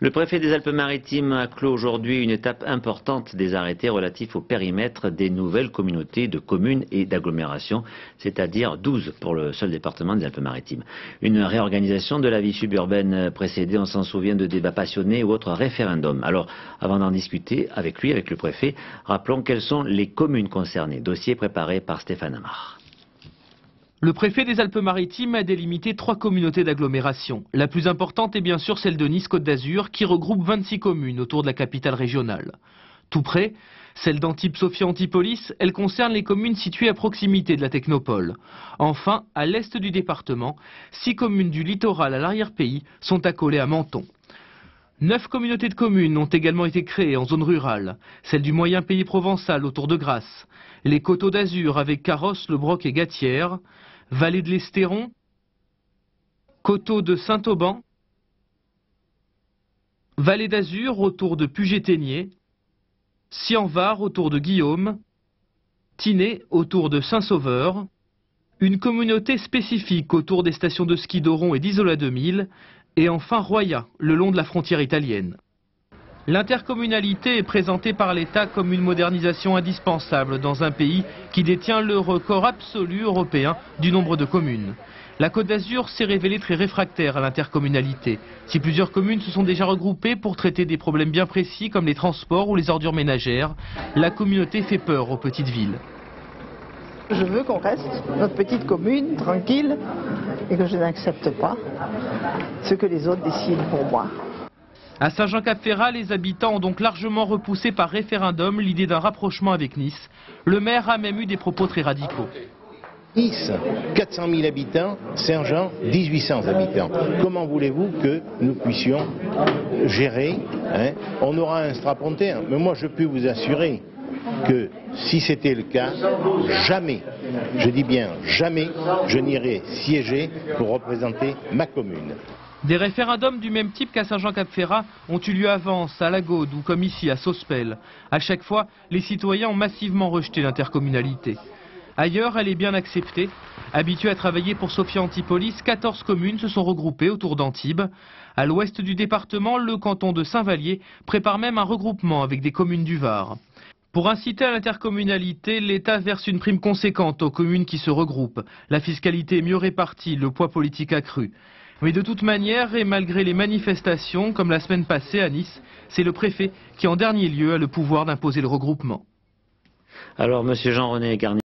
Le préfet des Alpes-Maritimes a clos aujourd'hui une étape importante des arrêtés relatifs au périmètre des nouvelles communautés de communes et d'agglomérations, c'est-à-dire 12 pour le seul département des Alpes-Maritimes. Une réorganisation de la vie suburbaine précédée, on s'en souvient, de débats passionnés ou autres référendums. Alors, avant d'en discuter avec lui, avec le préfet, rappelons quelles sont les communes concernées. Dossier préparé par Stéphane Amar. Le préfet des Alpes-Maritimes a délimité 3 communautés d'agglomération. La plus importante est bien sûr celle de Nice-Côte d'Azur, qui regroupe 26 communes autour de la capitale régionale. Tout près, celle d'Antibes-Sophia-Antipolis, elle concerne les communes situées à proximité de la technopole. Enfin, à l'est du département, 6 communes du littoral à l'arrière-pays sont accolées à Menton. 9 communautés de communes ont également été créées en zone rurale. Celle du moyen pays provençal autour de Grasse, les Coteaux d'Azur avec Carrosse, Le Broc et Gatière, Vallée de l'Estéron, Coteaux de Saint-Auban, Vallée d'Azur autour de Puget-Théniers, Cienvar autour de Guillaume, Tinée autour de Saint-Sauveur, une communauté spécifique autour des stations de ski d'Oron et d'Isola 2000, et enfin Roya, le long de la frontière italienne. L'intercommunalité est présentée par l'État comme une modernisation indispensable dans un pays qui détient le record absolu européen du nombre de communes. La Côte d'Azur s'est révélée très réfractaire à l'intercommunalité. Si plusieurs communes se sont déjà regroupées pour traiter des problèmes bien précis comme les transports ou les ordures ménagères, la communauté fait peur aux petites villes. Je veux qu'on reste notre petite commune, tranquille, et que je n'accepte pas ce que les autres décident pour moi. À Saint-Jean-Cap-Ferrat, les habitants ont donc largement repoussé par référendum l'idée d'un rapprochement avec Nice. Le maire a même eu des propos très radicaux. Nice, 400 000 habitants, Saint-Jean, 1800 habitants. Comment voulez-vous que nous puissions gérer, On aura un strapontin, mais moi je peux vous assurer que si c'était le cas, jamais, je dis bien jamais, je n'irai siéger pour représenter ma commune. Des référendums du même type qu'à Saint-Jean-Cap-Ferrat ont eu lieu à Vence, à La Gaude ou comme ici à Sospel. À chaque fois, les citoyens ont massivement rejeté l'intercommunalité. Ailleurs, elle est bien acceptée. Habituée à travailler pour Sophia-Antipolis, 14 communes se sont regroupées autour d'Antibes. À l'ouest du département, le canton de Saint-Vallier prépare même un regroupement avec des communes du Var. Pour inciter à l'intercommunalité, l'État verse une prime conséquente aux communes qui se regroupent. La fiscalité est mieux répartie, le poids politique accru. Mais de toute manière, et malgré les manifestations, comme la semaine passée à Nice, c'est le préfet qui en dernier lieu a le pouvoir d'imposer le regroupement. Alors, monsieur Jean-René Garnier.